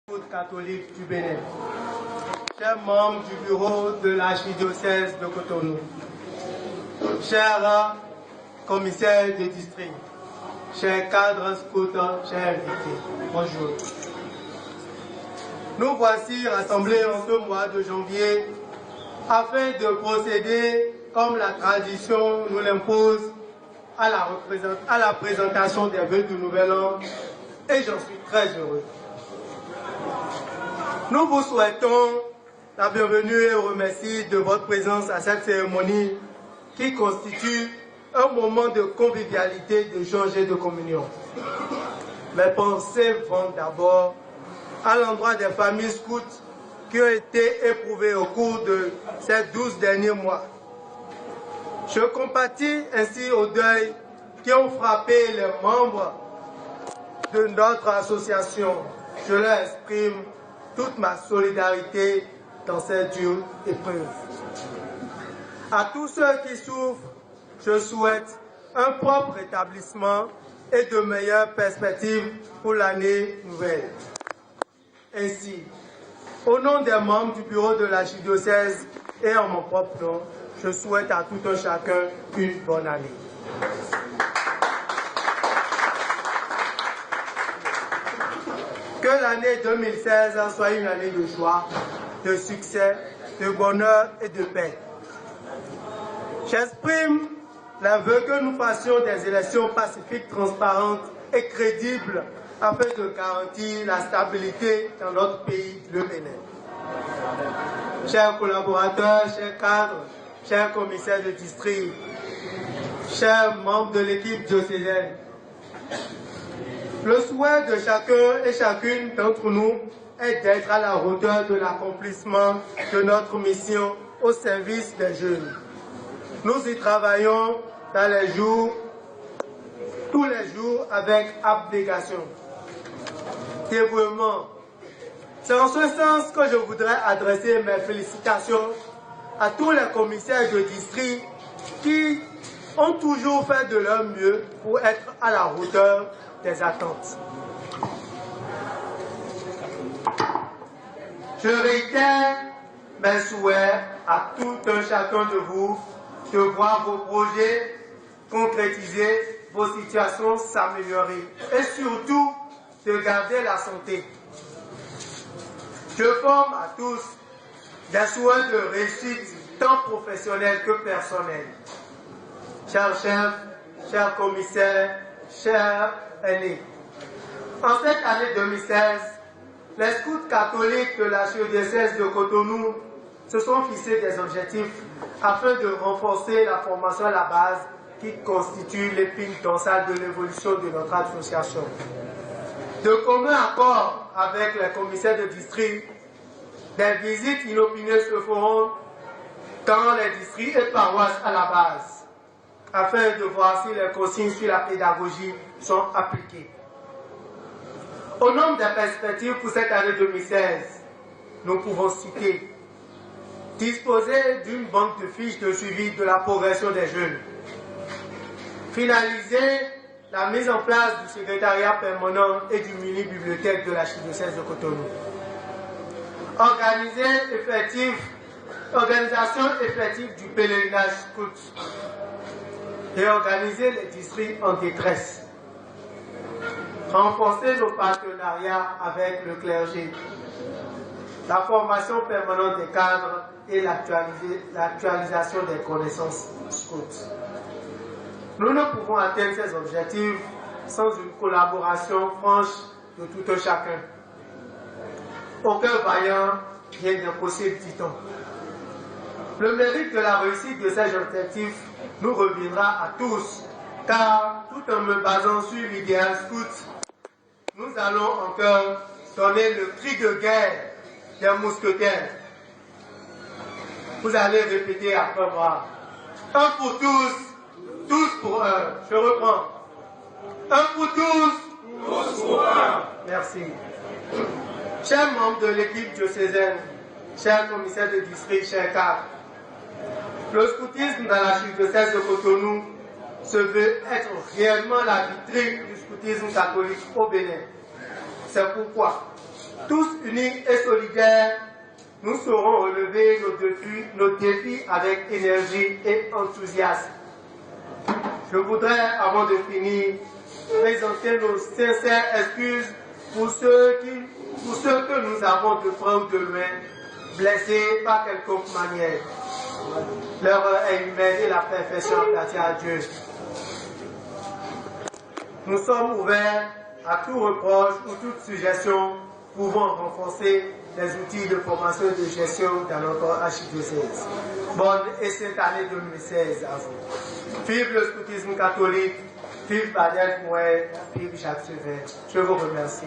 Scouts catholiques du Bénin, chers membres du bureau de l'archidiocèse de Cotonou, chers commissaires de district, chers cadres scouts, chers invités, bonjour. Nous voici rassemblés en ce mois de janvier afin de procéder, comme la tradition nous l'impose, à la présentation des vœux du Nouvel An, et j'en suis très heureux. Nous vous souhaitons la bienvenue et remercie de votre présence à cette cérémonie qui constitue un moment de convivialité, d'échange et de communion. Mes pensées vont d'abord à l'endroit des familles scouts qui ont été éprouvées au cours de ces 12 derniers mois. Je compatis ainsi au deuil qui ont frappé les membres de notre association. Je leur exprime toute ma solidarité dans cette dure épreuve. À tous ceux qui souffrent, je souhaite un propre rétablissement et de meilleures perspectives pour l'année nouvelle. Ainsi, au nom des membres du bureau de l'archidiocèse et en mon propre nom, je souhaite à tout un chacun une bonne année. Que l'année 2016 soit une année de joie, de succès, de bonheur et de paix. J'exprime le vœu que nous fassions des élections pacifiques, transparentes et crédibles afin de garantir la stabilité dans notre pays, le Bénin. Chers collaborateurs, chers cadres, chers commissaires de district, chers membres de l'équipe diocésaine, le souhait de chacun et chacune d'entre nous est d'être à la hauteur de l'accomplissement de notre mission au service des jeunes. Nous y travaillons dans les jours, tous les jours avec abnégation, dévouement. C'est en ce sens que je voudrais adresser mes félicitations à tous les commissaires de district qui ont toujours fait de leur mieux pour être à la hauteur des attentes. Je réitère mes souhaits à tout un chacun de vous de voir vos projets concrétisés, vos situations s'améliorer et surtout de garder la santé. Je forme à tous des souhaits de réussite tant professionnels que personnels. Chers chefs, chers commissaires, chers aînés, en cette année 2016, les scouts catholiques de l'archidiocèse de Cotonou se sont fixés des objectifs afin de renforcer la formation à la base qui constitue l'épine dorsale de l'évolution de notre association. De commun accord avec les commissaires de district, des visites inopinées se feront dans les districts et paroisses à la base, afin de voir si les consignes sur la pédagogie sont appliquées. Au nombre des perspectives pour cette année 2016, nous pouvons citer disposer d'une banque de fiches de suivi de la progression des jeunes, finaliser la mise en place du secrétariat permanent et du mini-bibliothèque de l'archidiocèse de Cotonou, organisation effective du pèlerinage scout et organiser les districts en détresse, renforcer nos partenariats avec le clergé, la formation permanente des cadres et l'actualisation des connaissances scouts. Nous ne pouvons atteindre ces objectifs sans une collaboration franche de tout un chacun. Aucun vaillant, rien d'impossible, dit-on. Le mérite de la réussite de ces objectifs nous reviendra à tous, car tout en me basant sur l'idéal scout, nous allons encore donner le cri de guerre des mousquetaires. Vous allez répéter après moi. Un pour tous, tous pour un. Je reprends. Un pour tous, tous pour un. Merci. Chers membres de l'équipe diocésaine, chers commissaires de district, chers cadres, le scoutisme dans l'archidiocèse de Cotonou se veut être réellement la vitrine du scoutisme catholique au Bénin. C'est pourquoi Tous unis et solidaires, nous saurons relever nos défis avec énergie et enthousiasme. Je voudrais, avant de finir, présenter nos sincères excuses pour ceux que nous avons de près ou de loin blessés par quelconque manière. L'heure est humaine et la perfection appartient à Dieu. Nous sommes ouverts à tout reproche ou toute suggestion pouvant renforcer les outils de formation et de gestion dans notre archidiocèse. Bonne et sainte année 2016 à vous. Vive le scoutisme catholique, vive Badel Mouet, vive Jacques Sever. Je vous remercie.